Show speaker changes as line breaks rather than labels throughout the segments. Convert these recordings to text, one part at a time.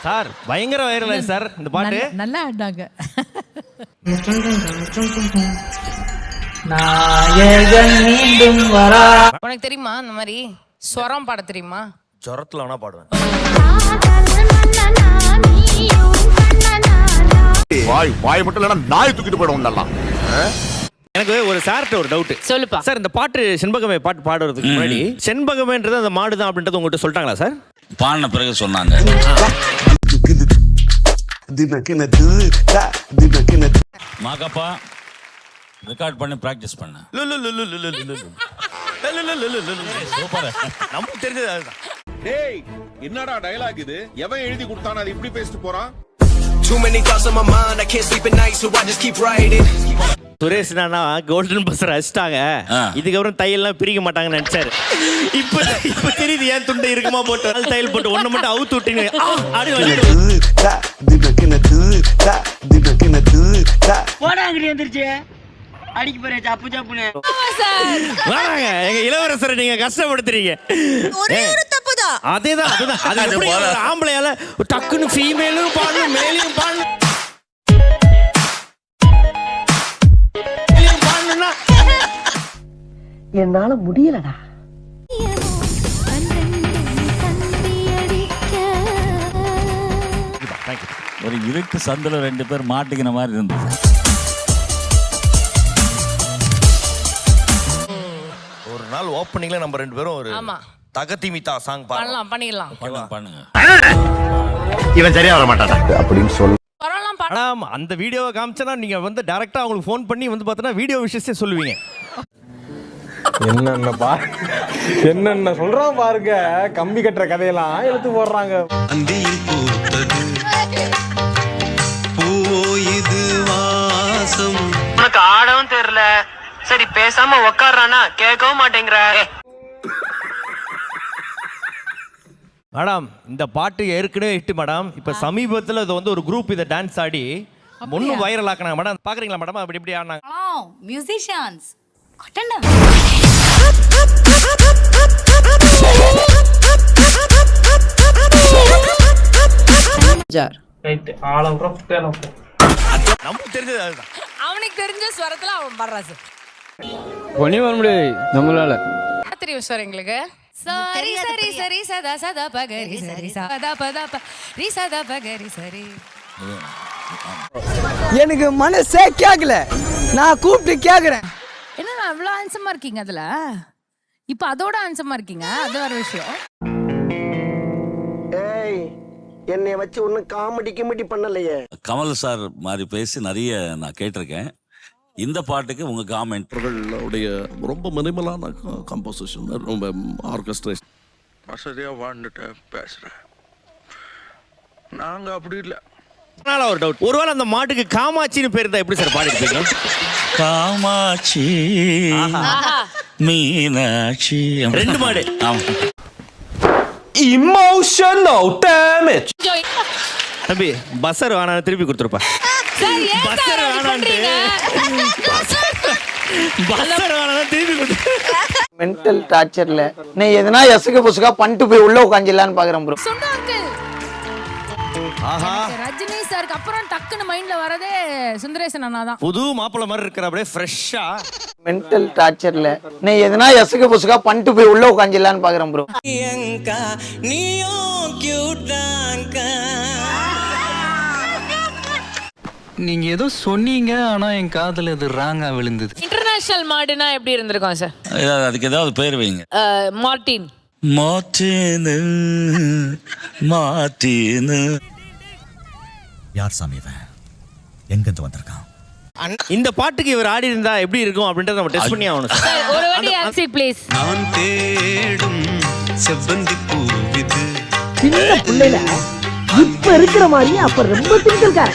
Sir பயங்கர viral sir இந்த பாட்டு.
நல்லா ஆடினாங்க.
உனக்கு தெரியுமா இந்த மாதிரி ஸ்வரம் பாட தெரியுமா?
ஜொரத்துல வேணா பாடுவேன்.
வாய் மட்டும் இல்லைன்னா நாய் தூக்கிட்டு போயிடும் நல்லா.
எனக்கு ஒரு சார்ட்ட ஒரு டவுட்.
சொல்லுப்பா
சார் இந்த பாட்டு செண்பகமே பாட்டு பாடுறதுக்கு முன்னாடி செண்பகமேன்றது அந்த மாடு தான் அப்படின்றது உங்ககிட்ட சொல்லிட்டாங்களா சார்?
பாடின பிறகு சொன்னாங்க. மாகாப்பா ரெக்கார்ட் பண்ணி பிராக்டிஸ் பண்ண.
நமக்கு தெரிஞ்சது அதுதான்.
டேய் என்னடா டயலாக் இது? எவன் எழுதி கொடுத்தானே அது இப்படி பேசிட்டு போறான்?
Too many thoughts on my mind, I can't sleep at night, so I just keep writing.
Suresh நானா கோல்டன் பஸ்ஸர் அடிச்சிட்டாங்க, இதுக்கப்புறம் தையெல்லாம் பிரிக்க மாட்டாங்கன்னு நினைச்சாரு. இப்ப தெரியுது ஏன் துண்டை இருக்குமா போட்டு தையல் போட்டு ஒண்ணு மட்டும் அவுத்து விட்டீங்க.
அடிக்க போறேன் சப்பு சப்புன்னு.
வாங்க எங்க இளவரசரை நீங்க கஷ்டப்படுத்துறீங்க.
ஒரே ஒரு தப்புதான்.
அதேதான் அது எப்படி ஒரு ஆம்பளையால டக்குன்னு ஃபீமேலும் பாடணும் மேலையும் பாடணும் பாடணும்னா
என்னால முடியலடா.
ஒரு இருட்டு சந்தில 2 பேர் மாட்டிக்கின மாதிரி இருந்தது.
ஒரு நாள் ஓப்பனிங்ல நம்ம 2 பேரும் ஒரு தகதிமிதா சாங்
பண்ணலாம் பண்ணிடலாம்.
பண்ணுங்க.
இவன் சரியா வர மாட்டாடா அப்படின்னு சொல்லு.
ஆனா அந்த வீடியோவை காமிச்சனா நீங்க வந்து டைரக்டா அவங்களுக்கு ஃபோன் பண்ணி வந்து பார்த்தா வீடியோ விஷயத்தை சொல்லுவீங்க.
என்னென்ன சொல்றான் பாருங்க. கம்பி கட்டுற கதையெல்லாம் எடுத்து போடுறாங்க.
அந்தியில் பூத்தது பூவோ இது வாசம்.
உனக்கு ஆடவும் தெரியல, சரி பேசாம உக்காடுறானா கேட்கவும் மாட்டேங்கிற.
மேடம் இந்த பாட்டு ஏற்கனவே ஹிட் மேடம். இப்ப சமீபத்தில் இது வந்து ஒரு குரூப் இதை டான்ஸ் ஆடி ஒன்னும் வைரல் ஆக்குனாங்க மேடம். பாக்குறீங்களா மேடம் அப்படி இப்படி ஆனாங்க?
மியூசிஷியன்ஸ்
நமக்கு தெரிஞ்சது அதுதான்.
அவனுக்கு தெரிஞ்ச ஸ்வரத்துல அவன் பாடுறான் சார்.
ஒண்ணி வர முடியாது நம்மளால.
தெரியும் சார் எங்களுக்கு. சரி சரி சரி சதா சதா பகரி சரி சதா பதா பரி சதா பகரி சரி.
எனக்கு மனசே கேக்கல, நான் கூப்பிட்டு கேக்குறேன்.
என்ன அவ்வளவு ஆன்சமா இருக்கீங்க அதுல? இப்ப அதோட ஆன்சமா இருக்கீங்க, அது வேற விஷயம்.
ஏய் என்னைய வச்சு ஒன்னும் காமெடி கிமெடி பண்ணலையே.
கமல் சார் மாதிரி பேசி நிறைய நான் கேட்டிருக்கேன். இந்த பாட்டுக்கு உங்க காமெண்ட்?
உடைய ரொம்ப மினிமலான கம்போசிஷன், ரொம்ப ஆர்கெஸ்ட்ரேஷன். வசதியா வாழ்ந்துட்டு பேசுறேன். நாங்க அப்படி இல்ல.
ஒரு டவுட், ஒருவேளை அந்த மாட்டுக்கு காமாட்சின்னு பேர் தான் எப்படி சார் பாடிருப்பீங்க?
காமாட்சி மீனாட்சி
2 மாடு.
Emotional damage.
தம்பி பஸ்ஸர் வேணா திருப்பி கொடுத்துருப்பா. பஸ்ஸர் வேணான்ட்டு பஸ்ஸர் வேணா திருப்பி கொடுத்து.
மென்டல் டார்ச்சர்ல நீ எதனா எசுக்கு புசுக்கா பண்ணிட்டு போய் உள்ள உட்காந்துலான்னு பாக்குறேன் ப்ரோ.
ஆஹா,
ரஜினி சாருக்கு அப்புறம் டக்குன்னு மைண்ட்ல வரதே சுந்தரேசன் அண்ணா தான்.
புது மாப்பிள்ள மாதிரி இருக்கிற அப்படியே ஃப்ரெஷ்ஷா.
மென்டல் டார்ச்சர்ல நீ எதனா எசுக்கு புசுக்கா பண்ணிட்டு போய் உள்ள உட்காந்துலான்னு பாக்குறேன் ப்ரோ.
நீங்க ஏதோ சொன்னீங்க, ஆனா என் காதுல இது ராங்கா விழுந்தது.
இன்டர்நேஷனல் மாடுனா எப்படி இருந்திருக்கும் சார்?
அதுக்கு ஏதாவது பேர் வைங்க.
மார்டின்.
Martin Martin.
யார் சாமி இவன்? எங்கிருந்து வந்திருக்கான்?
இந்த பாட்டுக்கு இவர் ஆடி இருந்தா எப்படி இருக்கும் அப்படின்றத நம்ம டெஸ்ட் பண்ணி ஆகணும் சார்.
ஒரு வாட்டி ஆக்சிட் ப்ளீஸ்.
நான் தேடும் செவ்வந்தி பூவிது.
சின்ன பிள்ளைல இப்ப இருக்கிற மாதிரி அப்ப ரொம்ப திங்கல்கார.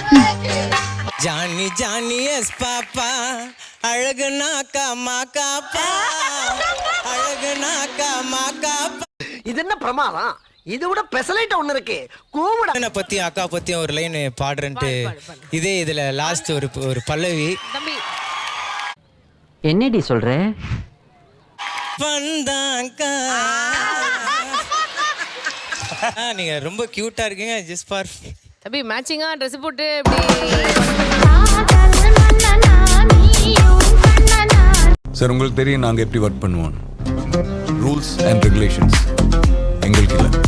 ஜானி ஜானி எஸ் பாப்பா அழகு நாக்கா மாக்காப்பா அழகு நாக்கா மாக்காப்பா.
இது என்ன பிரமாதம்? இது விட பெசலைட் ஒண்ணு இருக்கு. கூவுட
பத்தி அக்கா பத்தி ஒரு லைன் பாடுறேன்ட்டு இதே இதுல லாஸ்ட் ஒரு பல்லவி.
தம்பி
என்னடி சொல்ற?
வந்தாங்கா நீங்க ரொம்ப கியூட்டா இருக்கீங்க ஜஸ்ட் ஃபார்
தம்பி மேட்சிங்கா ட்ரெஸ் போட்டு இப்படி
சார் உங்களுக்கு தெரியும் நாங்கள் எப்படி ஒர்க் பண்ணுவோம் ரூல்ஸ் அண்ட் ரெகுலேஷன்ஸ் எங்களுக்கு இல்லை